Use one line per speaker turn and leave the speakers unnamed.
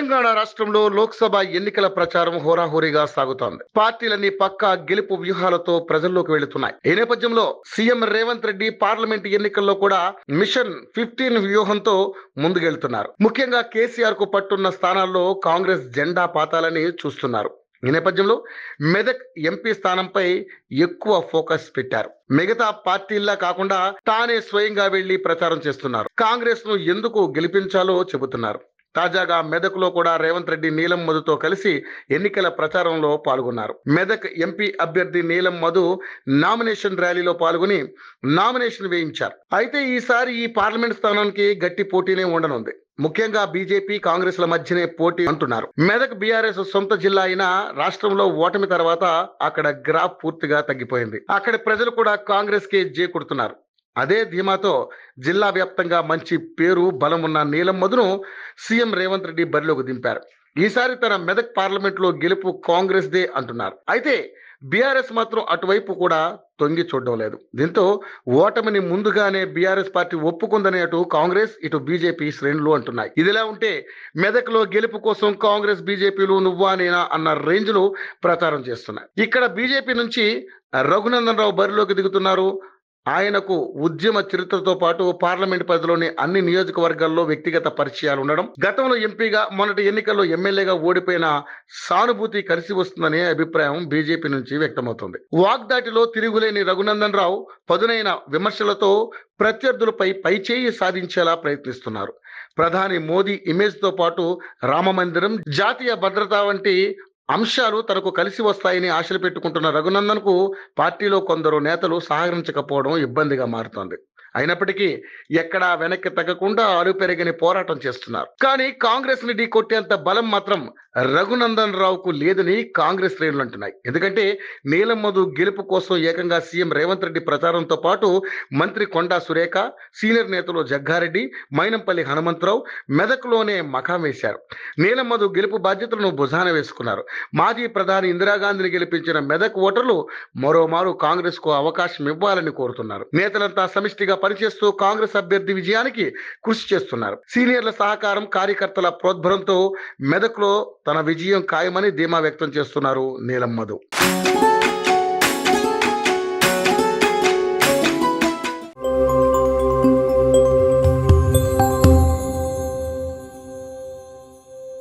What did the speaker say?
తెలంగాణ రాష్ట్రంలో లోక్సభ ఎన్నికల ప్రచారం హోరాహోరీగా సాగుతోంది. పార్టీలన్నీ పక్కా గెలుపు వ్యూహాలతో ప్రజల్లోకి వెళుతున్నాయి. ఈ నేపథ్యంలో సీఎం రేవంత్ రెడ్డి పార్లమెంట్ ఎన్నికల్లో కూడా మిషన్ 15 వ్యూహంతో ముందుకెళ్తున్నారు. ముఖ్యంగా కేసీఆర్ కు పట్టున్న స్థానాల్లో కాంగ్రెస్ జెండా పాతాలని చూస్తున్నారు. ఈ నేపథ్యంలో మెదక్ ఎంపీ స్థానంపై ఎక్కువ ఫోకస్ పెట్టారు. మిగతా పార్టీల్లా కాకుండా తానే స్వయంగా వెళ్లి ప్రచారం చేస్తున్నారు. కాంగ్రెస్ ను ఎందుకు గెలిపించాలో చెబుతున్నారు. తాజాగా మెదక్ లో కూడా రేవంత్ రెడ్డి నీలం మధుతో కలిసి ఎన్నికల ప్రచారంలో పాల్గొన్నారు. మెదక్ ఎంపీ అభ్యర్థి నీలం మధు నామినేషన్ ర్యాలీలో పాల్గొని నామినేషన్ వేయించారు. అయితే ఈసారి ఈ పార్లమెంట్ స్థానానికి గట్టి పోటీనే ఉండనుంది. ముఖ్యంగా బీజేపీ కాంగ్రెస్ ల మధ్యనే పోటీ అంటున్నారు. మెదక్ బీఆర్ఎస్ సొంత జిల్లా అయినా రాష్ట్రంలో ఓటమి తర్వాత అక్కడ గ్రాఫ్ పూర్తిగా తగ్గిపోయింది. అక్కడి ప్రజలు కూడా కాంగ్రెస్ కే జే కొడుతున్నారు. అదే ధీమాతో జిల్లా వ్యాప్తంగా మంచి పేరు బలం ఉన్న నీలం మధును సీఎం రేవంత్ రెడ్డి బరిలోకి దింపారు. ఈసారి తన మెదక్ పార్లమెంట్ లో గెలుపు కాంగ్రెస్ దే అంటున్నారు. అయితే బీఆర్ఎస్ మాత్రం అటువైపు కూడా తొంగి చూడడం లేదు. దీంతో ఓటమిని ముందుగానే బీఆర్ఎస్ పార్టీ ఒప్పుకుందని అటు కాంగ్రెస్ ఇటు బీజేపీ శ్రేణులు అంటున్నాయి. ఇదిలా ఉంటే మెదక్ లో గెలుపు కోసం కాంగ్రెస్ బీజేపీలు నువ్వా నేనా అన్న రేంజ్ లో ప్రచారం చేస్తున్నాయి. ఇక్కడ బీజేపీ నుంచి రఘునందన్ రావు బరిలోకి దిగుతున్నారు. ఆయనకు ఉద్యమ చరిత్రతో పాటు పార్లమెంట్ పరిధిలోని అన్ని నియోజకవర్గాల్లో వ్యక్తిగత పరిచయాలు ఉండడం, గతంలో ఎంపీగా మొన్నటి ఎన్నికల్లో ఎమ్మెల్యేగా ఓడిపోయిన సానుభూతి కలిసి వస్తుందనే అభిప్రాయం బీజేపీ నుంచి వ్యక్తమవుతుంది. వాగ్దాటిలో తిరుగులేని రఘునందన్ రావు పదునైన విమర్శలతో ప్రత్యర్థులపై పైచేయి సాధించేలా ప్రయత్నిస్తున్నారు. ప్రధాని మోదీ ఇమేజ్ తో పాటు రామమందిరం, జాతీయ భద్రత వంటి అంశాలు తనకు కలిసి వస్తాయని ఆశలు పెట్టుకుంటున్న రఘునందన్ కు పార్టీలో కొందరు నేతలు సహకరించకపోవడం ఇబ్బందిగా మారుతోంది. అయినప్పటికీ ఎక్కడా వెనక్కి తగ్గకుండా అలుపెరగని పోరాటం చేస్తున్నారు. కానీ కాంగ్రెస్ ని ఢీ కొట్టేంత బలం మాత్రం రఘునందన్ రావుకు లేదని కాంగ్రెస్ శ్రేణులు అంటున్నాయి. ఎందుకంటే నీలం మధు గెలుపు కోసం ఏకంగా సీఎం రేవంత్ రెడ్డి ప్రచారంతో పాటు మంత్రి కొండా సురేఖ, సీనియర్ నేతలు జగ్గారెడ్డి, మైనంపల్లి హనుమంతరావు మెదక్లోనే మకాం వేశారు. నీలం మధు గెలుపు బాధ్యతలను భుజాన వేసుకున్నారు. మాజీ ప్రధాని ఇందిరాగాంధీని గెలిపించిన మెదక్ ఓటర్లు మరోమారు కాంగ్రెస్ కు అవకాశం ఇవ్వాలని కోరుతున్నారు. నేతలంతా సమిష్టిగా పనిచేస్తూ కాంగ్రెస్ అభ్యర్థి విజయానికి కృషి చేస్తున్నారు. సీనియర్ల సహకారం, కార్యకర్తల ప్రోద్బలంతో మెదక్ లో తన విజయం ఖాయమని ధీమా వ్యక్తం చేస్తున్నారు నీలం మధు.